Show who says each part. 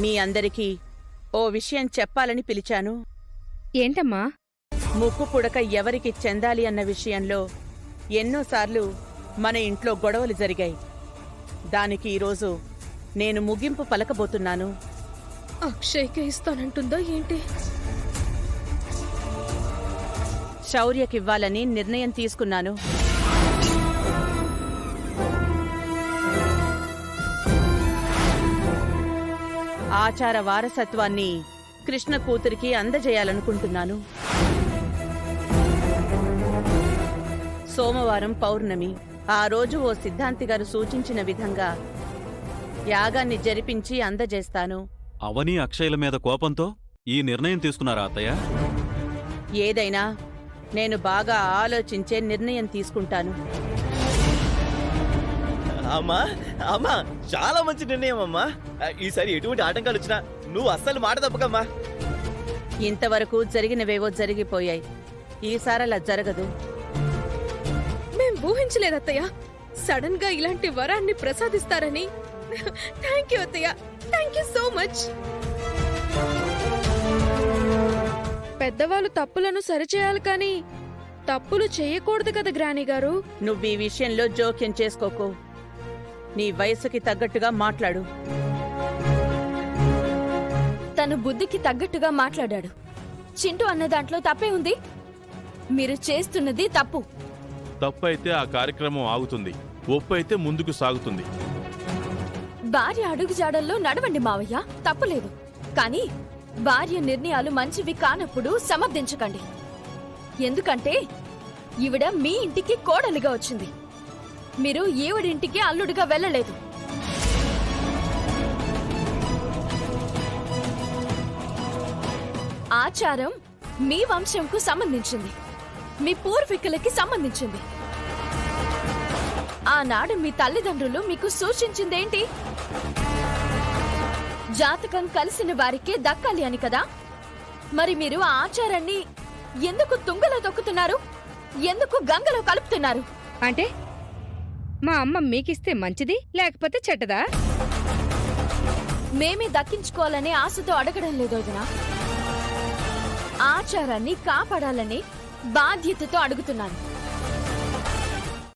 Speaker 1: మీ అందరికీ ఓ విషయం చెప్పాలని పిలిచాను.
Speaker 2: ఏంటమ్మా?
Speaker 1: ముక్కు పుడక ఎవరికి చెందాలి అన్న విషయంలో ఎన్నోసార్లు మన ఇంట్లో గొడవలు జరిగాయి. దానికి ఈరోజు నేను ముగింపు పలకబోతున్నాను.
Speaker 2: అక్షయ్కే ఇస్తానంటుందా ఏంటి?
Speaker 1: శౌర్యకివ్వాలని నిర్ణయం తీసుకున్నాను. ఆచార వారసత్వాన్ని కృష్ణ కూతురికి అందజేయాలనుకుంటున్నాను. సోమవారం పౌర్ణమి. ఆ రోజు ఓ సిద్ధాంతి గారు సూచించిన విధంగా యాగాన్ని జరిపించి అందజేస్తాను.
Speaker 3: అవని అక్షయ్ల మీద కోపంతో ఈ నిర్ణయం తీసుకున్నారా అత్తయ్య?
Speaker 1: ఏదైనా నేను బాగా ఆలోచించే నిర్ణయం తీసుకుంటాను.
Speaker 4: అమ్మా అమ్మా, చాలా మంచి నిర్ణయం అమ్మా. ఈసారి ఎటువంటి ఆటంకాలు వచ్చినా నువ్వు అస్సలు మాట తప్పకమ్మా.
Speaker 1: ఇంతవరకు జరిగినవేవో జరిగిపోయాయి. ఈసారలా జరగదు.
Speaker 2: మేం ఊహించలేదత్తయ్య, సడన్ గా ఇలాంటి వరాన్ని ప్రసాదిస్తారని. థ్యాంక్ యూ అత్తయ్య, థ్యాంక్ యూ సో మచ్. పెద్దవాళ్ళు తప్పులను సరిచేయాలి కానీ తప్పులు చేయకూడదు కదా గ్రాని గారు.
Speaker 1: నువ్వీ విషయంలో జోక్యం చేసుకోకు. నీ వయసుకి తగ్గట్టుగా మాట్లాడు.
Speaker 5: తను బుద్ధికి తగ్గట్టుగా మాట్లాడాడు. చింటూ అన్న దాంట్లో తప్పే ఉంది. మీరు చేస్తున్నది తప్పు.
Speaker 6: తప్పైతే ఆ కార్యక్రమం ఆగుతుంది, ఒప్పు అయితే ముందుకు సాగుతుంది.
Speaker 5: భార్య అడుగుజాడల్లో నడవండి మావయ్య, తప్పులేదు. కానీ భార్య నిర్ణయాలు మంచివి కానప్పుడు సమర్థించకండి. ఎందుకంటే ఈవిడ మీ ఇంటికి కోడలిగా వచ్చింది. మీరు ఈవిడింటికి అల్లుడిగా వెళ్ళలేదు. ఆచారం మీ వంశంకు సంబంధించింది, మీ పూర్వీకులకి సంబంధించింది. ఆనాడు మీ తల్లిదండ్రులు మీకు సూచించిందేంటి? జాతకం కలిసిన వారికే దక్కాలి అని కదా. మరి మీరు ఆ ఆచారాన్ని ఎందుకు తుంగలో తొక్కుతున్నారు? ఎందుకు గంగలో కలుపుతున్నారు?
Speaker 2: అంటే మా అమ్మ మీకిస్తే మంచిది లేకపోతే చెడ్డదా?
Speaker 5: మేమే దక్కించుకోవాలనే ఆశతో అడగడం లేదు వదినా. ఆచారాన్ని కాపాడాలని బాధ్యతతో అడుగుతున్నాను.